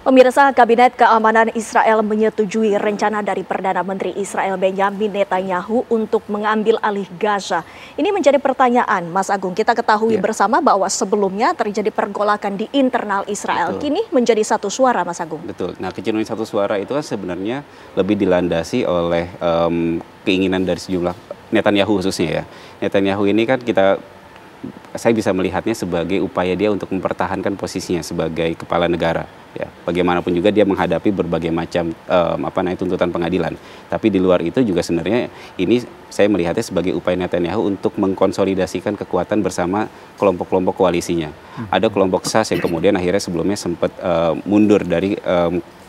Pemirsa, Kabinet Keamanan Israel menyetujui rencana dari Perdana Menteri Israel Benjamin Netanyahu untuk mengambil alih Gaza. Ini menjadi pertanyaan, Mas Agung. Kita ketahui bersama bahwa sebelumnya terjadi pergolakan di internal Israel. Betul. Kini menjadi satu suara, Mas Agung. Betul. Nah, kecenderungan satu suara itu kan sebenarnya lebih dilandasi oleh keinginan dari sejumlah Netanyahu khususnya ya. Netanyahu ini kan saya bisa melihatnya sebagai upaya dia untuk mempertahankan posisinya sebagai kepala negara. Ya, bagaimanapun juga dia menghadapi berbagai macam tuntutan pengadilan. Tapi di luar itu juga sebenarnya ini saya melihatnya sebagai upaya Netanyahu untuk mengkonsolidasikan kekuatan bersama kelompok-kelompok koalisinya. Ada kelompok SAS yang kemudian akhirnya sebelumnya sempat mundur dari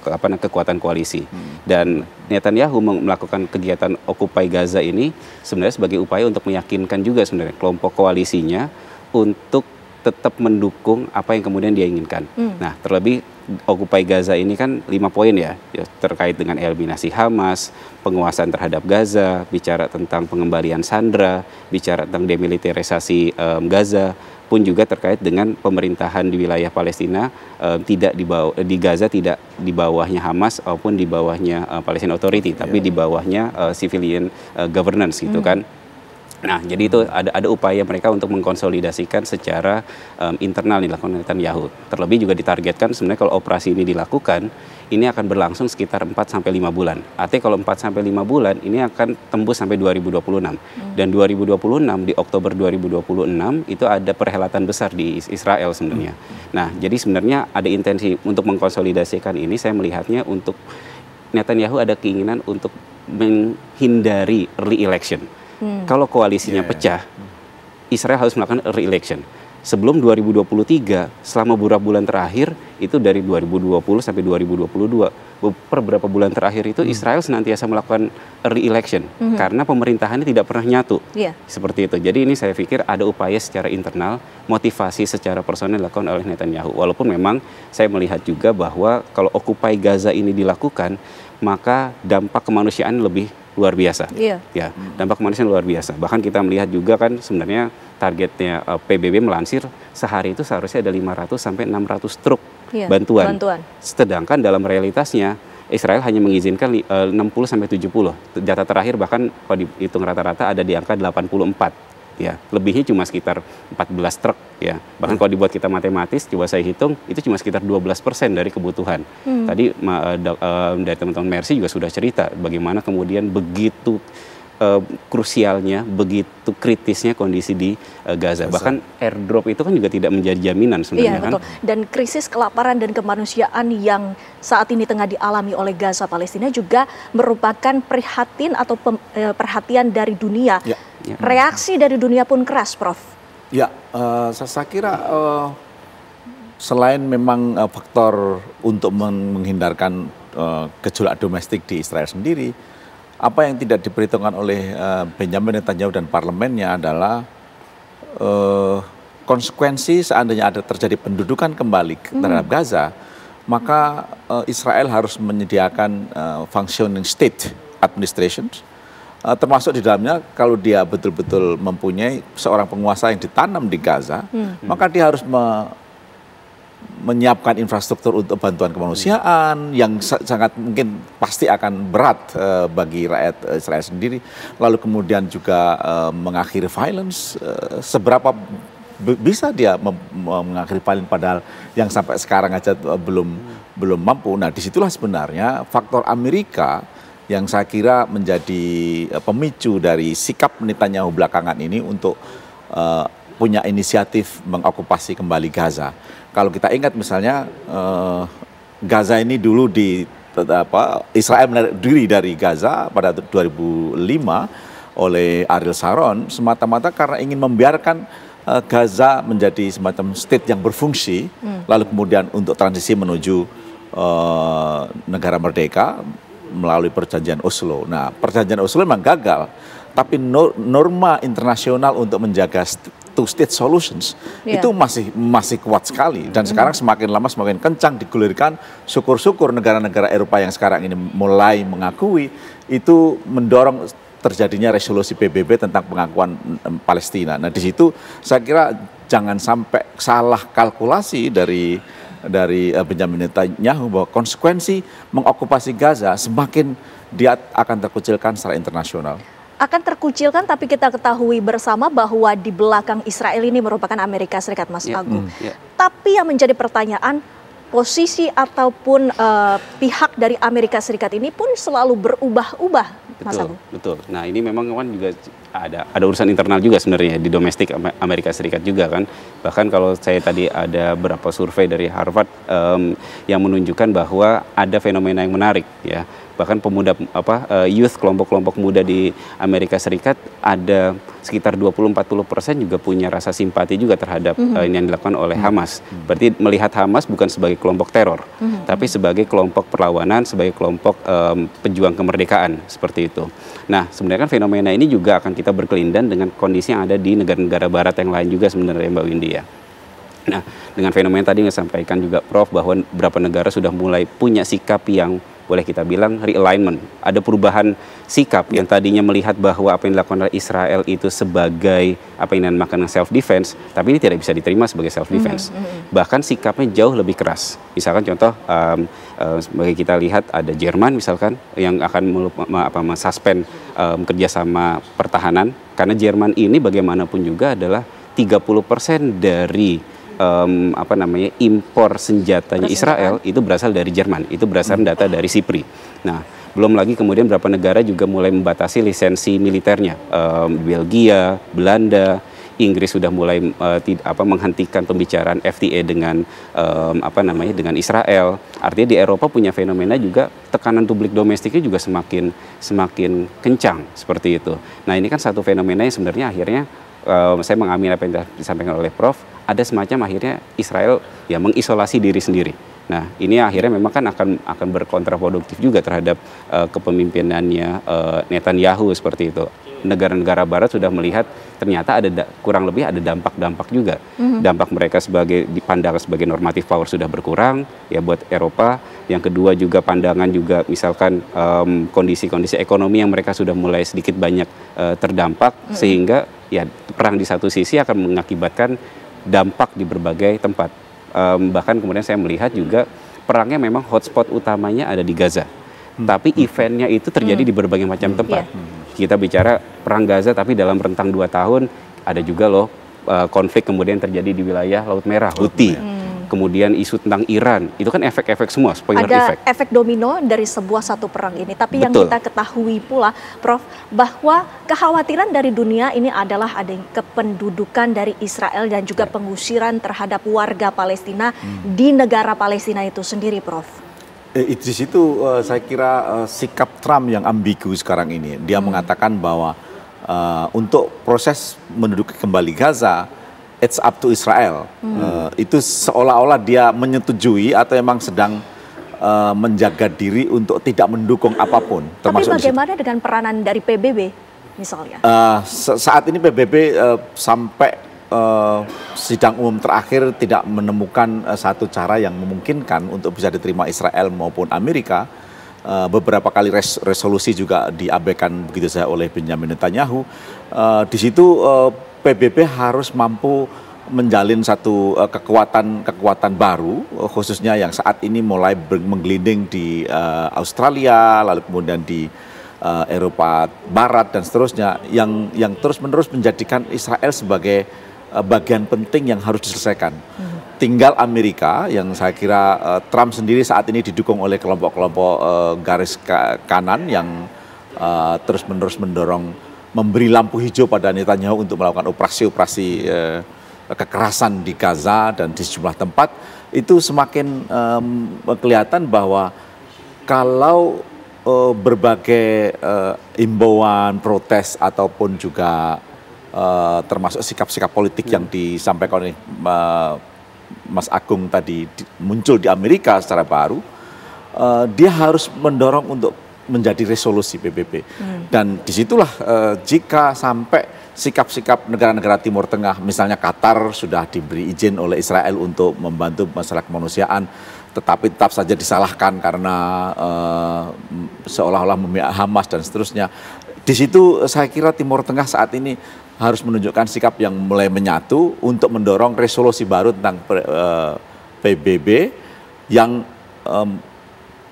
kekuatan koalisi. Dan Netanyahu melakukan kegiatan Occupy Gaza ini sebenarnya sebagai upaya untuk meyakinkan juga sebenarnya kelompok koalisinya untuk tetap mendukung apa yang kemudian dia inginkan. Nah, terlebih Occupy Gaza ini kan 5 poin ya, terkait dengan eliminasi Hamas, penguasaan terhadap Gaza, bicara tentang pengembalian sandera, bicara tentang demilitarisasi Gaza, pun juga terkait dengan pemerintahan di wilayah Palestina di Gaza tidak di bawahnya Hamas maupun di bawahnya Palestine Authority, tapi di bawahnya civilian governance gitu kan. Nah, jadi itu ada upaya mereka untuk mengkonsolidasikan secara internal dilakukan Netanyahu. Terlebih juga ditargetkan sebenarnya kalau operasi ini dilakukan, ini akan berlangsung sekitar 4-5 bulan. Artinya kalau 4-5 bulan, ini akan tembus sampai 2026. Dan 2026, di Oktober 2026, itu ada perhelatan besar di Israel sebenarnya. Nah, jadi sebenarnya ada intensi untuk mengkonsolidasikan ini, saya melihatnya untuk Netanyahu ada keinginan untuk menghindari early election. Kalau koalisinya pecah, Israel harus melakukan re-election. Sebelum 2023, selama beberapa bulan terakhir, itu dari 2020 sampai 2022, beberapa bulan terakhir itu Israel senantiasa melakukan re-election. Karena pemerintahannya tidak pernah nyatu. Seperti itu. Jadi ini saya pikir ada upaya secara internal, motivasi secara personal dilakukan oleh Netanyahu. Walaupun memang saya melihat juga bahwa kalau Occupy Gaza ini dilakukan, maka dampak kemanusiaan lebih luar biasa. Ya, dampak kemanusiaan luar biasa. Bahkan kita melihat juga kan sebenarnya targetnya PBB melansir sehari itu seharusnya ada 500 sampai 600 truk bantuan. Sedangkan dalam realitasnya Israel hanya mengizinkan 60 sampai 70. Data terakhir bahkan kalau dihitung rata-rata ada di angka 84. Ya, lebihnya cuma sekitar 14 truk ya. Bahkan kalau dibuat kita matematis, coba saya hitung itu cuma sekitar 12% dari kebutuhan. Tadi dari teman-teman Mercy juga sudah cerita bagaimana kemudian begitu krusialnya, begitu kritisnya kondisi di Gaza. Bahkan airdrop itu kan juga tidak menjadi jaminan sebenarnya kan. Dan krisis kelaparan dan kemanusiaan yang saat ini tengah dialami oleh Gaza Palestina juga merupakan perhatian dari dunia. Reaksi dari dunia pun keras, Prof. Ya, saya kira selain memang faktor untuk menghindarkan gejolak domestik di Israel sendiri, apa yang tidak diperhitungkan oleh Benjamin Netanyahu dan parlemennya adalah konsekuensi seandainya ada terjadi pendudukan kembali terhadap Gaza, maka Israel harus menyediakan functioning state administration, termasuk di dalamnya kalau dia betul-betul mempunyai seorang penguasa yang ditanam di Gaza, maka dia harus menyiapkan infrastruktur untuk bantuan kemanusiaan yang sangat mungkin pasti akan berat bagi rakyat Israel sendiri. Lalu kemudian juga mengakhiri violence, seberapa bisa dia mengakhiri violence padahal yang sampai sekarang aja belum mampu. Nah, disitulah sebenarnya faktor Amerika yang saya kira menjadi pemicu dari sikap Netanyahu belakangan ini untuk punya inisiatif mengokupasi kembali Gaza. Kalau kita ingat misalnya Gaza ini dulu Israel menarik diri dari Gaza pada 2005 oleh Ariel Sharon semata-mata karena ingin membiarkan Gaza menjadi semacam state yang berfungsi, lalu kemudian untuk transisi menuju negara merdeka melalui perjanjian Oslo. Nah, perjanjian Oslo memang gagal, tapi norma internasional untuk menjaga two-state solutions itu masih kuat sekali. Dan sekarang semakin lama semakin kencang digulirkan. Syukur-syukur negara-negara Eropa yang sekarang ini mulai mengakui, itu mendorong terjadinya resolusi PBB tentang pengakuan Palestina. Nah, di situ saya kira jangan sampai salah kalkulasi dari Benjamin Netanyahu bahwa konsekuensi mengokupasi Gaza semakin dia akan terkucilkan secara internasional. Akan terkucilkan, tapi kita ketahui bersama bahwa di belakang Israel ini merupakan Amerika Serikat, Mas Agung. Tapi yang menjadi pertanyaan, posisi ataupun pihak dari Amerika Serikat ini pun selalu berubah-ubah, Mas Agung. Betul. Nah, ini memang kan juga ada urusan internal juga sebenarnya di domestik Amerika Serikat juga kan. Bahkan kalau saya tadi ada beberapa survei dari Harvard yang menunjukkan bahwa ada fenomena yang menarik ya. Bahkan pemuda youth, kelompok-kelompok muda di Amerika Serikat ada sekitar 20-40% juga punya rasa simpati juga terhadap ini yang dilakukan oleh Hamas. Berarti melihat Hamas bukan sebagai kelompok teror, tapi sebagai kelompok perlawanan, sebagai kelompok pejuang kemerdekaan seperti itu. Nah, sebenarnya kan fenomena ini juga akan kita berkelindan dengan kondisi yang ada di negara-negara barat yang lain juga sebenarnya, Mbak Windy ya. Nah, dengan fenomena tadi yang disampaikan juga Prof, bahwa beberapa negara sudah mulai punya sikap yang boleh kita bilang realignment. Ada perubahan sikap yang tadinya melihat bahwa apa yang dilakukan oleh Israel itu sebagai apa yang dinamakan self defense, tapi ini tidak bisa diterima sebagai self defense. Bahkan sikapnya jauh lebih keras. Misalkan contoh sebagai kita lihat ada Jerman misalkan yang akan mensuspend kerjasama pertahanan, karena Jerman ini bagaimanapun juga adalah 30% dari impor senjatanya Israel itu berasal dari Jerman, itu berdasarkan data dari SIPRI. Nah, belum lagi kemudian beberapa negara juga mulai membatasi lisensi militernya, Belgia, Belanda, Inggris sudah mulai menghentikan pembicaraan FTA dengan dengan Israel. Artinya di Eropa punya fenomena juga tekanan publik domestiknya juga semakin kencang seperti itu. Nah, ini kan satu fenomena yang sebenarnya akhirnya saya mengamini apa yang disampaikan oleh Prof, ada semacam akhirnya Israel ya mengisolasi diri sendiri. Nah, ini akhirnya memang kan akan berkontraproduktif juga terhadap kepemimpinannya Netanyahu seperti itu. Negara-negara barat sudah melihat ternyata kurang lebih ada dampak-dampak juga. Dampak mereka dipandang sebagai normatif power sudah berkurang ya buat Eropa. Yang kedua juga pandangan juga misalkan kondisi-kondisi ekonomi yang mereka sudah mulai sedikit banyak terdampak, sehingga ya perang di satu sisi akan mengakibatkan dampak di berbagai tempat. Bahkan kemudian saya melihat juga perangnya memang hotspot utamanya ada di Gaza. Tapi eventnya itu terjadi di berbagai macam tempat. Kita bicara perang Gaza, tapi dalam rentang 2 tahun ada juga loh konflik kemudian terjadi di wilayah Laut Merah, Houthi. Kemudian isu tentang Iran, itu kan efek-efek semua, spoiler ada effect. Efek domino dari satu perang ini. Tapi Betul. Yang kita ketahui pula, Prof, bahwa kekhawatiran dari dunia ini adalah ada kependudukan dari Israel dan juga pengusiran terhadap warga Palestina di negara Palestina itu sendiri, Prof. Di situ saya kira sikap Trump yang ambigu sekarang ini. Dia mengatakan bahwa untuk proses menduduki kembali Gaza, it's up to Israel. Itu seolah-olah dia menyetujui atau memang sedang menjaga diri untuk tidak mendukung apapun. Tapi bagaimana dengan peranan dari PBB misalnya? Saat ini PBB sampai sidang umum terakhir tidak menemukan satu cara yang memungkinkan untuk bisa diterima Israel maupun Amerika. Beberapa kali resolusi juga diabaikan begitu saja oleh Benjamin Netanyahu. Di situ PBB harus mampu menjalin satu kekuatan baru, khususnya yang saat ini mulai menggelinding di Australia, lalu kemudian di Eropa Barat dan seterusnya, yang terus-menerus menjadikan Israel sebagai bagian penting yang harus diselesaikan. Tinggal Amerika yang saya kira Trump sendiri saat ini didukung oleh kelompok-kelompok garis kanan yang terus-menerus mendorong, memberi lampu hijau pada Netanyahu untuk melakukan operasi-operasi kekerasan di Gaza dan di sejumlah tempat. Itu semakin kelihatan bahwa kalau berbagai imbauan, protes ataupun juga termasuk sikap-sikap politik yang disampaikan oleh Mas Agung tadi muncul di Amerika secara baru, dia harus mendorong untuk menjadi resolusi PBB. Dan disitulah jika sampai sikap-sikap negara-negara Timur Tengah, misalnya Qatar sudah diberi izin oleh Israel untuk membantu masalah kemanusiaan, tetapi tetap saja disalahkan karena seolah-olah memihak Hamas dan seterusnya. Di situ saya kira Timur Tengah saat ini harus menunjukkan sikap yang mulai menyatu untuk mendorong resolusi baru tentang PBB yang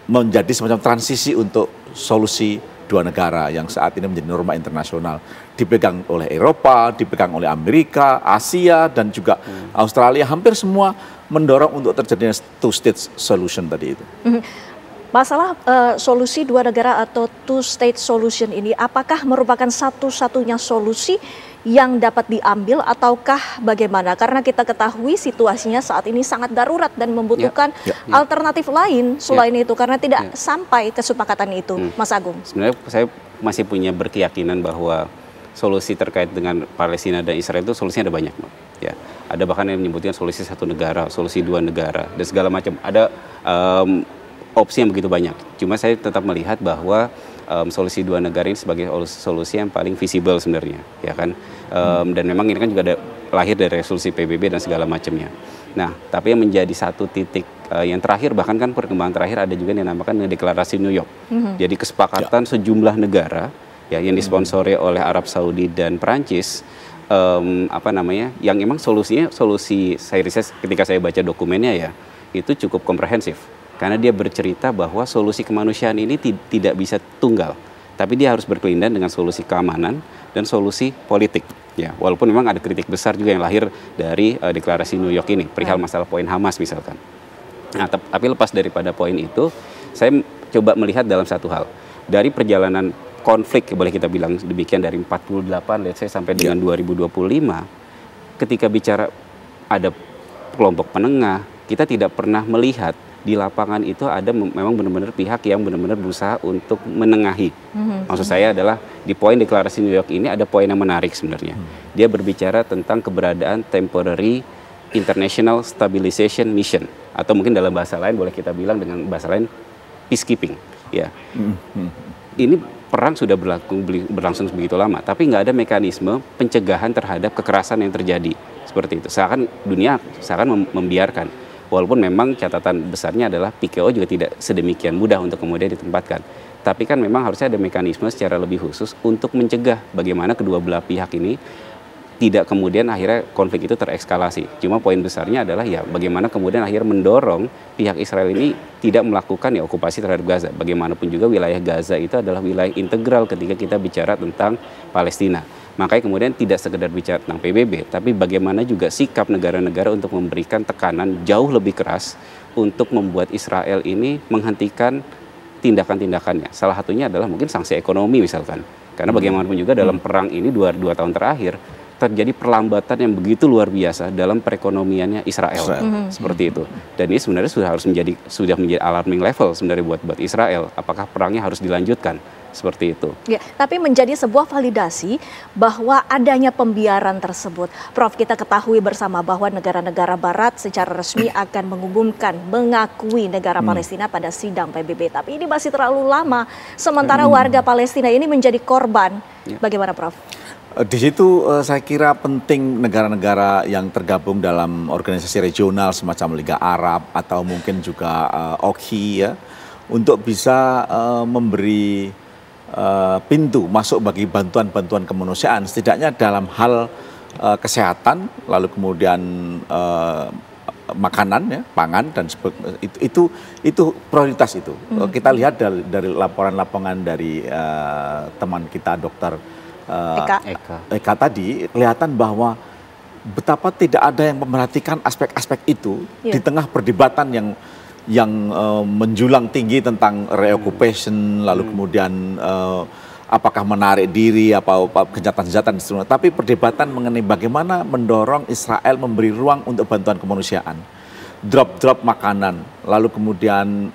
menjadi semacam transisi untuk solusi dua negara yang saat ini menjadi norma internasional, dipegang oleh Eropa, dipegang oleh Amerika, Asia, dan juga Australia. Hampir semua mendorong untuk terjadinya two-state solution tadi itu. Masalah solusi dua negara atau two-state solution ini, apakah merupakan satu-satunya solusi yang dapat diambil ataukah bagaimana? Karena kita ketahui situasinya saat ini sangat darurat dan membutuhkan alternatif lain selain itu, karena tidak sampai kesepakatan itu, Mas Agung. Sebenarnya saya masih punya berkeyakinan bahwa solusi terkait dengan Palestina dan Israel itu solusinya ada banyak, ya. Ada bahkan yang menyebutkan solusi satu negara, solusi dua negara, dan segala macam. Ada opsi yang begitu banyak. Cuma saya tetap melihat bahwa solusi dua negara ini sebagai solusi yang paling visible sebenarnya, ya kan. Dan memang ini kan juga lahir dari resolusi PBB dan segala macamnya. Nah, tapi yang menjadi satu titik yang terakhir, bahkan kan perkembangan terakhir ada juga yang dinamakan deklarasi New York. Jadi kesepakatan sejumlah negara ya yang disponsori oleh Arab Saudi dan Perancis, yang memang solusi saya riset ketika saya baca dokumennya ya, itu cukup komprehensif. Karena dia bercerita bahwa solusi kemanusiaan ini tidak bisa tunggal, tapi dia harus berkelindan dengan solusi keamanan dan solusi politik. Ya, walaupun memang ada kritik besar juga yang lahir dari deklarasi New York ini, perihal masalah poin Hamas misalkan. Nah, tapi lepas daripada poin itu, saya coba melihat dalam satu hal. Dari perjalanan konflik, boleh kita bilang demikian, dari 48, let's say, sampai dengan 2025, ketika bicara ada kelompok penengah, kita tidak pernah melihat di lapangan itu ada memang benar-benar pihak yang benar-benar berusaha untuk menengahi. Maksud saya adalah di poin deklarasi New York ini ada poin yang menarik sebenarnya. Dia berbicara tentang keberadaan temporary international stabilization mission, atau mungkin dalam bahasa lain boleh kita bilang dengan bahasa lain peacekeeping. Ya, ini perang sudah berlangsung begitu lama, tapi nggak ada mekanisme pencegahan terhadap kekerasan yang terjadi seperti itu. Seakan dunia membiarkan. Walaupun memang catatan besarnya adalah PKO juga tidak sedemikian mudah untuk kemudian ditempatkan. Tapi kan memang harusnya ada mekanisme secara lebih khusus untuk mencegah bagaimana kedua belah pihak ini tidak kemudian akhirnya konflik itu terekskalasi. Cuma poin besarnya adalah ya bagaimana kemudian akhirnya mendorong pihak Israel ini tidak melakukan ya okupasi terhadap Gaza. Bagaimanapun juga wilayah Gaza itu adalah wilayah integral ketika kita bicara tentang Palestina. Makanya kemudian tidak sekedar bicara tentang PBB, tapi bagaimana juga sikap negara-negara untuk memberikan tekanan jauh lebih keras untuk membuat Israel ini menghentikan tindakan-tindakannya. Salah satunya adalah mungkin sanksi ekonomi misalkan. Karena bagaimanapun juga dalam perang ini dua tahun terakhir terjadi perlambatan yang begitu luar biasa dalam perekonomiannya Israel. Seperti itu. Dan ini sebenarnya sudah menjadi alarming level sebenarnya buat Israel. Apakah perangnya harus dilanjutkan? Seperti itu. Ya, tapi menjadi sebuah validasi bahwa adanya pembiaran tersebut. Prof, kita ketahui bersama bahwa negara-negara barat secara resmi akan mengakui negara Palestina pada sidang PBB. Tapi ini masih terlalu lama, sementara warga Palestina ini menjadi korban. Bagaimana, Prof? Di situ saya kira penting negara-negara yang tergabung dalam organisasi regional semacam Liga Arab atau mungkin juga OKI ya, untuk bisa memberi pintu masuk bagi bantuan-bantuan kemanusiaan, setidaknya dalam hal kesehatan, lalu kemudian makanan, ya, pangan dan itu prioritas itu. Kita lihat dari laporan-laporan dari teman kita Dokter Eka tadi, kelihatan bahwa betapa tidak ada yang memperhatikan aspek-aspek itu di tengah perdebatan yang menjulang tinggi tentang reoccupation, lalu kemudian apakah menarik diri, apa kejahatan-kejahatan dan seterusnya. Tapi perdebatan mengenai bagaimana mendorong Israel memberi ruang untuk bantuan kemanusiaan, drop makanan, lalu kemudian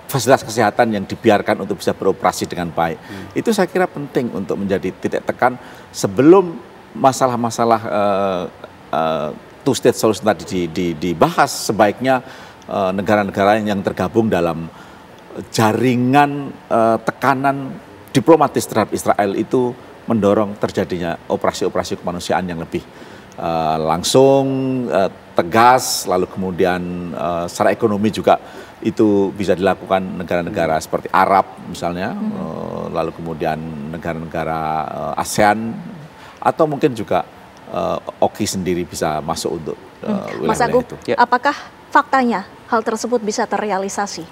fasilitas kesehatan yang dibiarkan untuk bisa beroperasi dengan baik. Itu saya kira penting untuk menjadi titik tekan sebelum masalah-masalah two-state solution tadi dibahas. Sebaiknya negara-negara yang tergabung dalam jaringan tekanan diplomatis terhadap Israel itu mendorong terjadinya operasi-operasi kemanusiaan yang lebih langsung, tegas, lalu kemudian secara ekonomi juga itu bisa dilakukan negara-negara seperti Arab misalnya, lalu kemudian negara-negara ASEAN, atau mungkin juga OKI sendiri bisa masuk untuk Mas Agung, itu. Apakah faktanya hal tersebut bisa terrealisasi?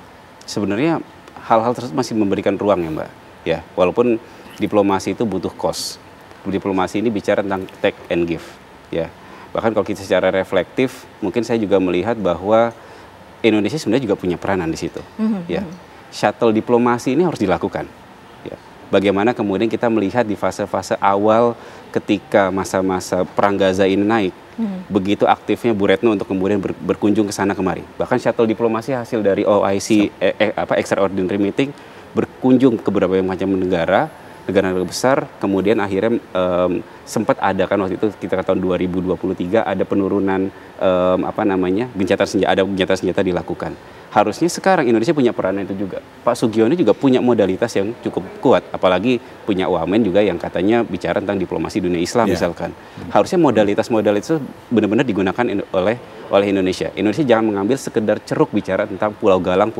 Sebenarnya hal-hal tersebut masih memberikan ruang ya Mbak. Ya, walaupun diplomasi itu butuh cost. Diplomasi ini bicara tentang take and give. Ya, bahkan kalau kita secara reflektif, mungkin saya juga melihat bahwa Indonesia sebenarnya juga punya peranan di situ. Ya, shuttle diplomasi ini harus dilakukan. Ya, bagaimana kemudian kita melihat di fase-fase awal ketika masa-masa perang Gaza ini naik. Begitu aktifnya Bu Retno untuk kemudian berkunjung ke sana kemari. Bahkan shuttle diplomasi hasil dari OIC extraordinary meeting berkunjung ke beberapa macam negara besar, kemudian akhirnya sempat ada kan waktu itu kita tahun 2023 ada penurunan gencatan senjata dilakukan. Harusnya sekarang Indonesia punya peranan itu juga. Pak Sugiono juga punya modalitas yang cukup kuat, apalagi punya Wamen juga yang katanya bicara tentang diplomasi dunia Islam misalkan. Harusnya modalitas itu benar-benar digunakan oleh Indonesia. Indonesia jangan mengambil sekedar ceruk bicara tentang Pulau Galang.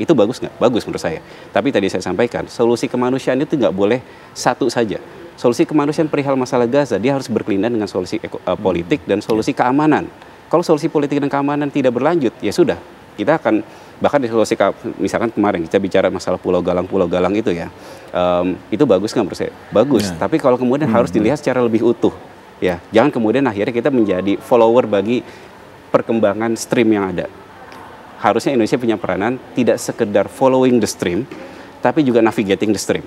Itu bagus nggak? Bagus menurut saya. Tapi tadi saya sampaikan, solusi kemanusiaan itu nggak boleh satu saja. Solusi kemanusiaan perihal masalah Gaza, dia harus berkelindan dengan solusi politik dan solusi keamanan. Kalau solusi politik dan keamanan tidak berlanjut, ya sudah. Kita akan bahkan di solusi misalkan kemarin kita bicara masalah Pulau Galang itu ya, itu bagus nggak menurut saya? Bagus. Tapi kalau kemudian harus dilihat secara lebih utuh, ya jangan kemudian akhirnya kita menjadi follower bagi perkembangan stream yang ada. Harusnya Indonesia punya peranan tidak sekedar following the stream, tapi juga navigating the stream.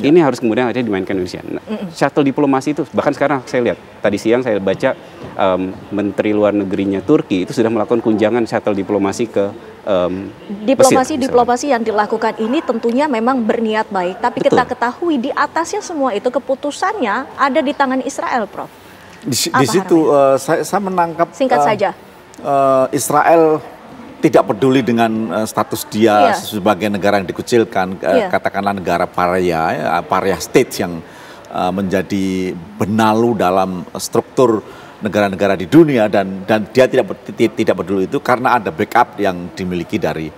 Ini harus kemudian akhirnya dimainkan Indonesia. Shuttle diplomasi itu, bahkan sekarang saya lihat, tadi siang saya baca Menteri Luar Negerinya Turki itu sudah melakukan kunjangan shuttle diplomasi ke diplomasi yang dilakukan ini tentunya memang berniat baik, tapi kita ketahui di atasnya semua itu keputusannya ada di tangan Israel, Prof. Di situ saya menangkap singkat saja. Israel tidak peduli dengan status dia sebagai negara yang dikucilkan, katakanlah negara paria state yang menjadi benalu dalam struktur negara-negara di dunia, dan dia tidak peduli itu karena ada backup yang dimiliki dari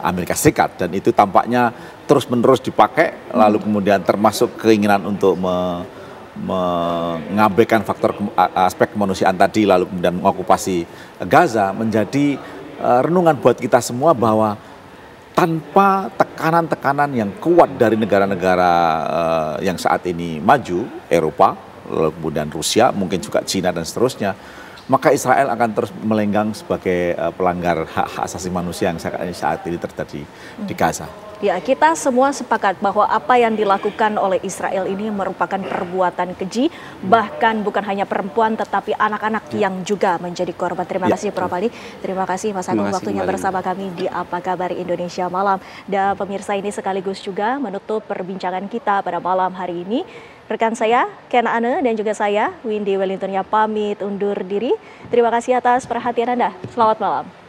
Amerika Serikat, dan itu tampaknya terus-menerus dipakai, lalu kemudian termasuk keinginan untuk mengabaikan faktor aspek kemanusiaan tadi, lalu kemudian mengokupasi Gaza, menjadi renungan buat kita semua bahwa tanpa tekanan-tekanan yang kuat dari negara-negara yang saat ini maju, Eropa, lalu kemudian Rusia, mungkin juga Cina dan seterusnya, maka Israel akan terus melenggang sebagai pelanggar hak asasi manusia yang saat ini terjadi di Gaza. Ya, kita semua sepakat bahwa apa yang dilakukan oleh Israel ini merupakan perbuatan keji, bahkan bukan hanya perempuan tetapi anak-anak yang juga menjadi korban. Terima kasih Prof. Ali. Terima kasih Mas Agung waktunya bersama kami di Apa Kabar Indonesia Malam. Dan pemirsa, ini sekaligus juga menutup perbincangan kita pada malam hari ini. Rekan saya, Ken Ane, dan juga saya, Windy Wellington, pamit undur diri. Terima kasih atas perhatian Anda. Selamat malam.